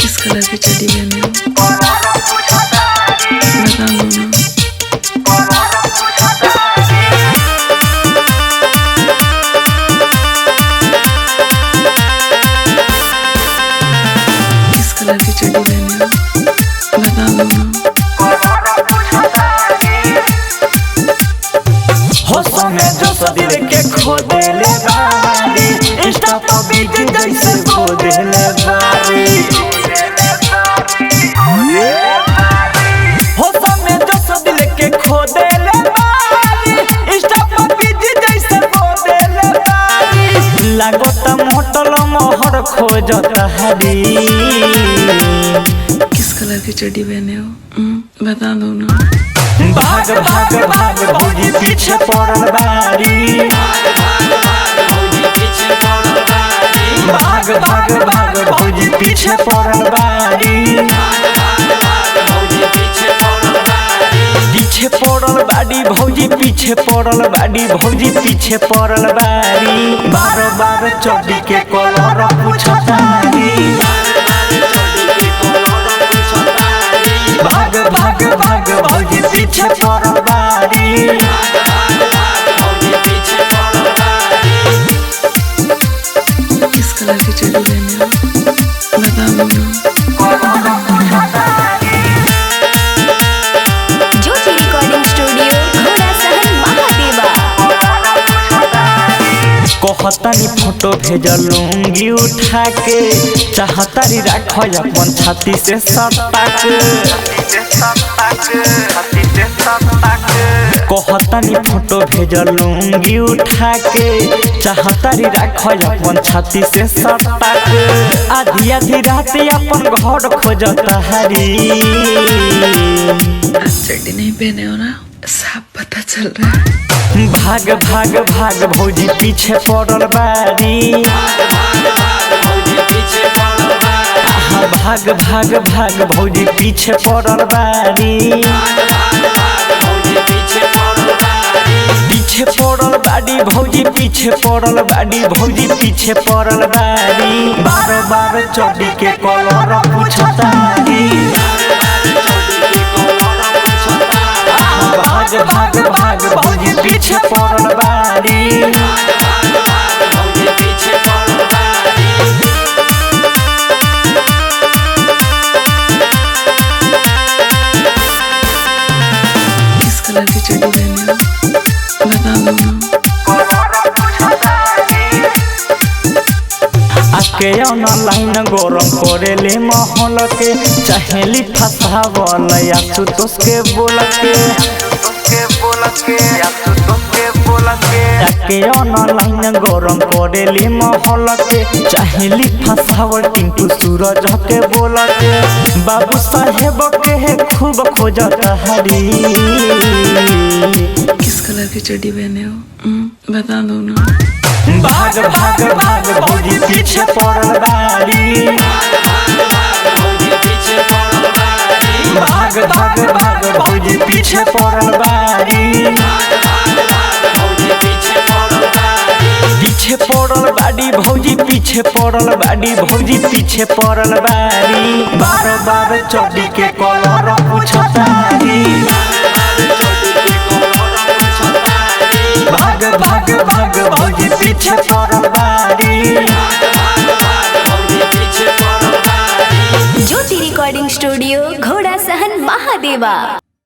किस colour की चड्डी पहने हो? बता दो ना। किस कलर की चड्डी पहने हो? बता दो ना। होशों में जो दिल के खो देले बारी, इंस्टा पर बीज जैसे खो देले बारी। होशों में जो दिल के खो देले बारी, इंस्टा पर बीज जैसे खो देले बारी। लागो त मोटल मोहर खोजत हरी। किस कलर की चड्डी पहने हो? बता दो ना। भाग भाग भाग भौजी पीछे पड़ल बारी। भाग भाग भाग भौजी पीछे पड़ल बारी। पीछे पड़ल बाड़ी भौजी पीछे पड़ल बाड़ी भौजी पीछे पड़ल बारी। बार बार चड्डी के कलर पूछतारी। भाग भाग भाग भौजी पीछे पड़ल बारी। किस कलर की चड्डी पहने हो? बता दो ना। ज्योति रिकॉर्डिंग स्टूडियो घोड़ा सहन महादेवा। कहतानी फोटो भेजलूंगी उठा के, चाहतारी राख अपन छाती से सटा के। कहतानी फोटो भेजलूंगी उठा के, चाहतारी राख अपन छाती से सटा के। आधी आधी रात अपन घर खोजता हरी। चड्डी नहीं पहने हो ना, साफ पता चल रहा है। भाग भाग भाग भौजी पीछे पड़ल बारी। भाग भाग भाग भौजी पीछे पड़ल बारी। पीछे पड़ल बाड़ी भौजी पीछे पड़ल बाड़ी भौजी पीछे पड़ल बारी। बार बार चड्डी के कलर पूछतारी। भाग भाग भाग भौजी पीछे पड़ल बारी। किस कलर की चड्डी पहने हो? बता दो ना। आके ऑनलाइन गरम करेले महल के, चाहेली फसावल आशुतोष के बोल के। आके ऑनलाइन गरम करेले महल के, चाहेली फसावल टिंकू सूरज के बोल के। बाबू साहेब के खूब खोजत हरी। किस कलर की चड्डी पहने हो? बता दो ना। भाग भाग भाग भौजी पीछे पड़ल बारी। भाग भाग भाग भौजी पीछे पड़ल बारी। पीछे पड़ल बाड़ी भौजी पीछे पड़ल बाड़ी भौजी पीछे पड़ल बारी। बार बार चड्डी के कलर पूछतारी। भाग भाग भाग भौजी पीछे पड़ल बारी। ज्योति रिकॉर्डिंग स्टूडियो घोड़ा सहन महादेवा।